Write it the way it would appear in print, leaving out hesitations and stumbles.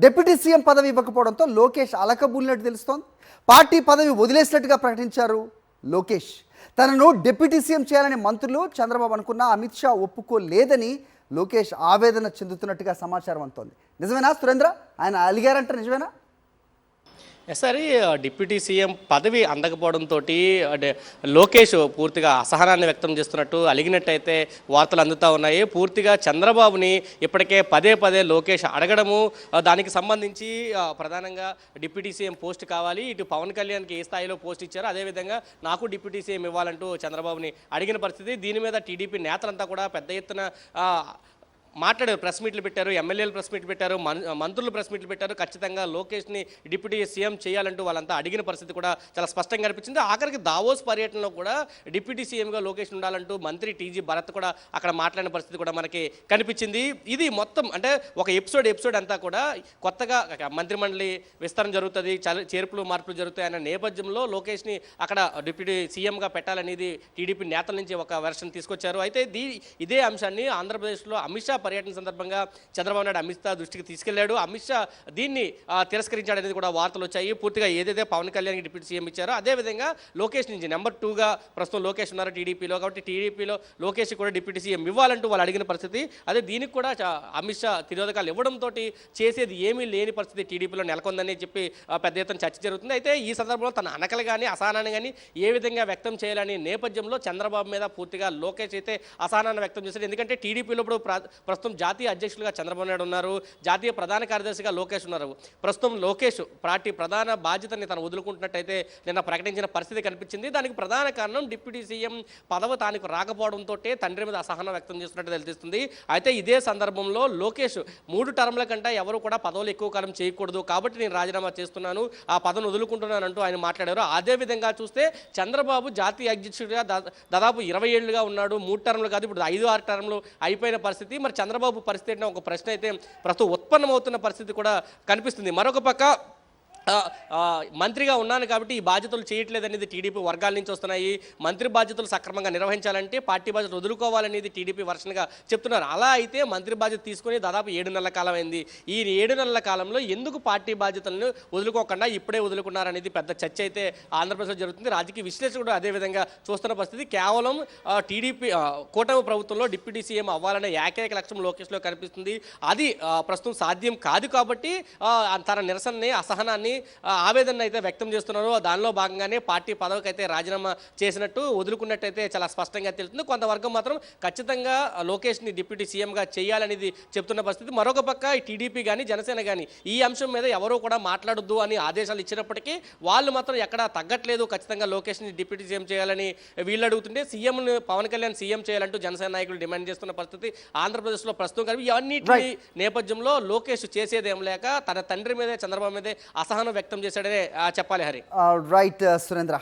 Deputy CM పదవి ఇవ్వకపోవడంతో లోకేష్ అలకబూలినట్టు తెలుస్తోంది. పార్టీ పదవి వదిలేసినట్టుగా ప్రకటించారు లోకేష్. తనను డిప్యూటీ సీఎం చేయాలని మంత్రులు చంద్రబాబు అనుకున్న అమిత్ షా ఒప్పుకోలేదని లోకేష్ ఆవేదన చెందుతున్నట్టుగా సమాచారం అందుతోంది. నిజమేనా సురేంద్ర? ఆయన అలిగారంట, నిజమేనా? సరే, డిప్యూటీ సీఎం పదవి అందకపోవడంతో లోకేష్ పూర్తిగా అసహనాన్ని వ్యక్తం చేస్తున్నట్టు అలిగినట్టయితే వార్తలు అందుతూ ఉన్నాయి. పూర్తిగా చంద్రబాబుని ఇప్పటికే పదే పదే లోకేష్ అడగడము, దానికి సంబంధించి ప్రధానంగా డిప్యూటీ సీఎం పోస్ట్ కావాలి, ఇటు పవన్ కళ్యాణ్కి ఏ స్థాయిలో పోస్ట్ ఇచ్చారో అదేవిధంగా నాకు డిప్యూటీ సీఎం ఇవ్వాలంటూ చంద్రబాబుని అడిగిన పరిస్థితి. దీని మీద టీడీపీ నేతలంతా కూడా పెద్ద ఎత్తున మాట్లాడారు, ప్రెస్ మీట్లు పెట్టారు, ఎమ్మెల్యేలు ప్రెస్ మీట్లు పెట్టారు, మంత్రులు ప్రెస్ మీట్లు పెట్టారు. ఖచ్చితంగా లోకేష్ని డిప్యూటీ సీఎం చేయాలంటూ వాళ్ళంతా అడిగిన పరిస్థితి కూడా చాలా స్పష్టంగా కనిపించింది. ఆఖరికి దావోస్ పర్యటనలో కూడా డిప్యూటీ సీఎంగా లోకేష్ ఉండాలంటూ మంత్రి టీజీ భరత్ కూడా అక్కడ మాట్లాడిన పరిస్థితి కూడా మనకి కనిపించింది. ఇది మొత్తం అంటే ఒక ఎపిసోడ్ అంతా కూడా కొత్తగా మంత్రిమండలి విస్తరణ జరుగుతుంది, చేర్పులు మార్పులు జరుగుతాయి అన్న నేపథ్యంలో లోకేష్ని అక్కడ డిప్యూటీ సీఎంగా పెట్టాలనేది టీడీపీ నేతల నుంచి ఒక వెర్షన్ తీసుకొచ్చారు. అయితే ఇదే అంశాన్ని ఆంధ్రప్రదేశ్లో అమిత్ షా పర్యటన సందర్భంగా చంద్రబాబు నాయుడు అమిత్ షా దృష్టికి తీసుకెళ్లాడు. అమిత్ షా దీన్ని తిరస్కరించాడనేది కూడా వార్తలు వచ్చాయి. పూర్తిగా ఏదైతే పవన్ కళ్యాణ్కి డిప్యూటీ సీఎం ఇచ్చారో అదేవిధంగా లోకేష్ నుంచి నెంబర్ 2గా ప్రస్తుతం లోకేష్ ఉన్నారు టీడీపీలో, కాబట్టి టీడీపీలో లోకేష్ కూడా డిప్యూటీ సీఎం ఇవ్వాలంటూ వాళ్ళు అడిగిన పరిస్థితి. అదే దీనికి కూడా అమిత్ షా తిరోధకాలు ఇవ్వడంతో చేసేది ఏమీ లేని పరిస్థితి టీడీపీలో నెలకొందని చెప్పి పెద్ద ఎత్తున చర్చ జరుగుతుంది. అయితే ఈ సందర్భంలో తన అనకలు కానీ అసహనాన్ని కానీ ఏ విధంగా వ్యక్తం చేయాలని నేపథ్యంలో చంద్రబాబు మీద పూర్తిగా లోకేష్ అయితే అసహనాన్ని వ్యక్తం చేశారు. ఎందుకంటే టీడీపీలో ఇప్పుడు ప్రస్తుతం జాతీయ అధ్యక్షులుగా చంద్రబాబు నాయుడు ఉన్నారు, జాతీయ ప్రధాన కార్యదర్శిగా లోకేష్ ఉన్నారు. ప్రస్తుతం లోకేష్ పార్టీ ప్రధాన బాధ్యతని తను వదులుకుంటున్నట్టయితే నిన్న ప్రకటించిన పరిస్థితి కనిపించింది. దానికి ప్రధాన కారణం డిప్యూటీ సీఎం పదవి తానికి రాకపోవడంతో తండ్రి మీద అసహనం వ్యక్తం చేస్తున్నట్టు తెలుస్తుంది. అయితే ఇదే సందర్భంలో లోకేష్ 3 టర్మ్ల కంటే ఎవరు కూడా పదవులు ఎక్కువ కాలం చేయకూడదు, కాబట్టి నేను రాజీనామా చేస్తున్నాను, ఆ పదవిని వదులుకుంటున్నానంటూ ఆయన మాట్లాడారు. అదేవిధంగా చూస్తే చంద్రబాబు జాతీయ అధ్యక్షుడిగా దాదాపు 20 ఏళ్లుగా ఉన్నాడు, 3 టర్మ్లు కాదు ఇప్పుడు 5-6 టర్మ్లు అయిపోయిన పరిస్థితి. మరి చంద్రబాబు పరిస్థితి అంటే ఒక ప్రశ్న అయితే ప్రస్తుతం ఉత్పన్నమవుతున్న పరిస్థితి కూడా కనిపిస్తుంది. మరొక పక్క మంత్రిగా ఉన్నాను కాబట్టి ఈ బాధ్యతలు చేయట్లేదనేది టీడీపీ వర్గాల నుంచి వస్తున్నాయి. మంత్రి బాధ్యతలు సక్రమంగా నిర్వహించాలంటే పార్టీ బాధ్యతలు వదులుకోవాలనేది టీడీపీ వర్షన్గా చెప్తున్నారు. అలా అయితే మంత్రి బాధ్యత తీసుకుని దాదాపు 7 నెలల కాలం అయింది. ఈ 7 నెలల కాలంలో ఎందుకు పార్టీ బాధ్యతలను వదులుకోకుండా ఇప్పుడే వదులుకున్నారనేది పెద్ద చర్చ అయితే ఆంధ్రప్రదేశ్లో జరుగుతుంది. రాజకీయ విశ్లేషకుడు అదేవిధంగా చూస్తున్న పరిస్థితి కేవలం టీడీపీ కూటమి ప్రభుత్వంలో డిప్యూటీ సీఎం అవ్వాలనే ఏకైక లక్ష్యం లోకేష్లో కనిపిస్తుంది. అది ప్రస్తుతం సాధ్యం కాదు కాబట్టి తన నిరసనని అసహనాన్ని ఆవేదన అయితే వ్యక్తం చేస్తున్నారు. దానిలో భాగంగానే పార్టీ పదవికి అయితే రాజీనామా చేసినట్టు వదులుకున్నట్టయితే చాలా స్పష్టంగా తెలుస్తుంది. కొంతవర్గం మాత్రం ఖచ్చితంగా లోకేష్ని డిప్యూటీ సీఎంగా చేయాలనేది చెప్తున్న పరిస్థితి. మరొక పక్క టీడీపీ కానీ జనసేన కానీ ఈ అంశం మీద ఎవరూ కూడా మాట్లాడొద్దు అని ఆదేశాలు ఇచ్చినప్పటికీ వాళ్ళు మాత్రం ఎక్కడా తగ్గట్లేదు, ఖచ్చితంగా లోకేష్ని డిప్యూటీ సీఎం చేయాలని వీళ్ళు అడుగుతుంటే సీఎంను పవన్ కళ్యాణ్ సీఎం చేయాలంటూ జనసేన నాయకులు డిమాండ్ చేస్తున్న పరిస్థితి ఆంధ్రప్రదేశ్లో ప్రస్తుతం కలిపి ఇవన్నిటి నేపథ్యంలో లోకేష్ చేసేదేం లేక తన తండ్రి మీదే చంద్రబాబు మీదే అసహనం వ్యక్తం చేశాడనే చెప్పాలి. హరి రైట్ సురేంద్ర.